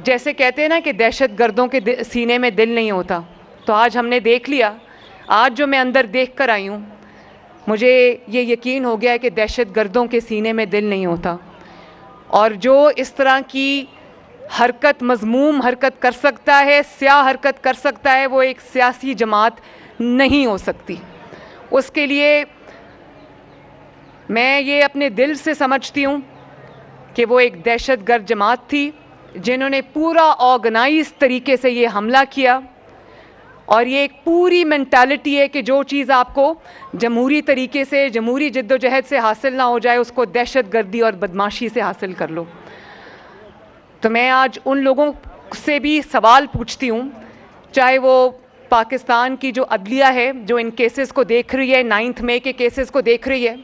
جیسے کہتے ہیں نا کہ دہشت گردوں کے سینے میں دل نہیں ہوتا، تو آج ہم نے دیکھ لیا، آج جو میں اندر دیکھ کر آئی ہوں مجھے یہ یقین ہو گیا ہے کہ دہشت گردوں کے سینے میں دل نہیں ہوتا، اور جو اس طرح کی حرکت، مذموم حرکت کر سکتا ہے، سیاہ حرکت کر سکتا ہے، وہ ایک سیاسی جماعت نہیں ہو سکتی۔ اس کے لیے میں یہ اپنے دل سے سمجھتی ہوں کہ وہ ایک دہشت گرد جماعت تھی جنہوں نے پورا آرگنائز طریقے سے یہ حملہ کیا، اور یہ ایک پوری مینٹالٹی ہے کہ جو چیز آپ کو جمہوری طریقے سے، جمہوری جد و جہد سے حاصل نہ ہو جائے، اس کو دہشت گردی اور بدماشی سے حاصل کر لو۔ تو میں آج ان لوگوں سے بھی سوال پوچھتی ہوں، چاہے وہ پاکستان کی جو عدلیہ ہے جو ان کیسز کو دیکھ رہی ہے، 9 مئی کے کیسز کو دیکھ رہی ہے،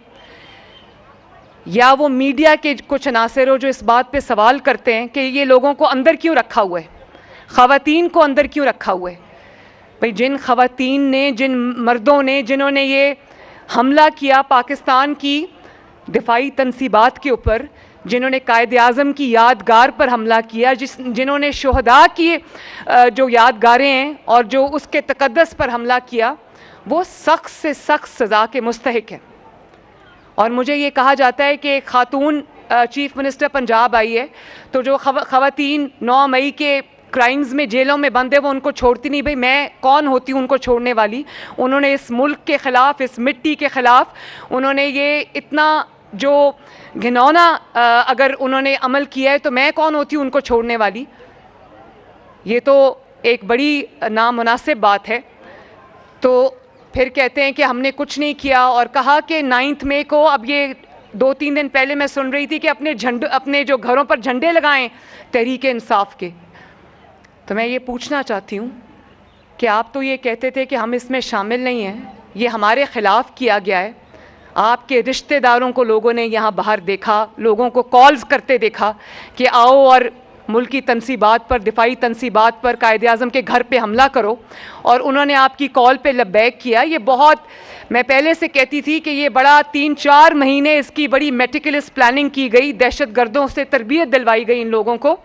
یا وہ میڈیا کے کچھ عناصر ہو جو اس بات پہ سوال کرتے ہیں کہ یہ لوگوں کو اندر کیوں رکھا ہوا ہے، خواتین کو اندر کیوں رکھا ہوا ہے۔ بھئی جن خواتین نے، جن مردوں نے، جنہوں نے یہ حملہ کیا پاکستان کی دفاعی تنصیبات کے اوپر، جنہوں نے قائد اعظم کی یادگار پر حملہ کیا، جنہوں نے شہداء کی جو یادگاریں ہیں اور جو اس کے تقدس پر حملہ کیا، وہ سخت سے سخت سزا کے مستحق ہیں۔ اور مجھے یہ کہا جاتا ہے کہ ایک خاتون چیف منسٹر پنجاب آئی ہے، تو جو خواتین 9 مئی کے کرائمز میں جیلوں میں بند ہے وہ ان کو چھوڑتی نہیں۔ بھئی میں کون ہوتی ہوں ان کو چھوڑنے والی؟ انہوں نے اس ملک کے خلاف، اس مٹی کے خلاف انہوں نے یہ اتنا جو گھنونا اگر انہوں نے عمل کیا ہے، تو میں کون ہوتی ہوں ان کو چھوڑنے والی؟ یہ تو ایک بڑی نامناسب بات ہے۔ تو پھر کہتے ہیں کہ ہم نے کچھ نہیں کیا، اور کہا کہ 9 مئی کو، اب یہ 2-3 دن پہلے میں سن رہی تھی کہ اپنے جو گھروں پر جھنڈے لگائیں تحریک انصاف کے۔ تو میں یہ پوچھنا چاہتی ہوں کہ آپ تو یہ کہتے تھے کہ ہم اس میں شامل نہیں ہیں، یہ ہمارے خلاف کیا گیا ہے، آپ کے رشتہ داروں کو لوگوں نے یہاں باہر دیکھا، لوگوں کو کالز کرتے دیکھا کہ آؤ اور ملکی تنصیبات پر، دفاعی تنصیبات پر، قائد اعظم کے گھر پہ حملہ کرو، اور انہوں نے آپ کی کال پہ لبیک کیا۔ یہ بہت، میں پہلے سے کہتی تھی کہ یہ بڑا 3-4 مہینے اس کی بڑی میٹیکولس پلاننگ کی گئی، دہشت گردوں سے تربیت دلوائی گئی ان لوگوں کو،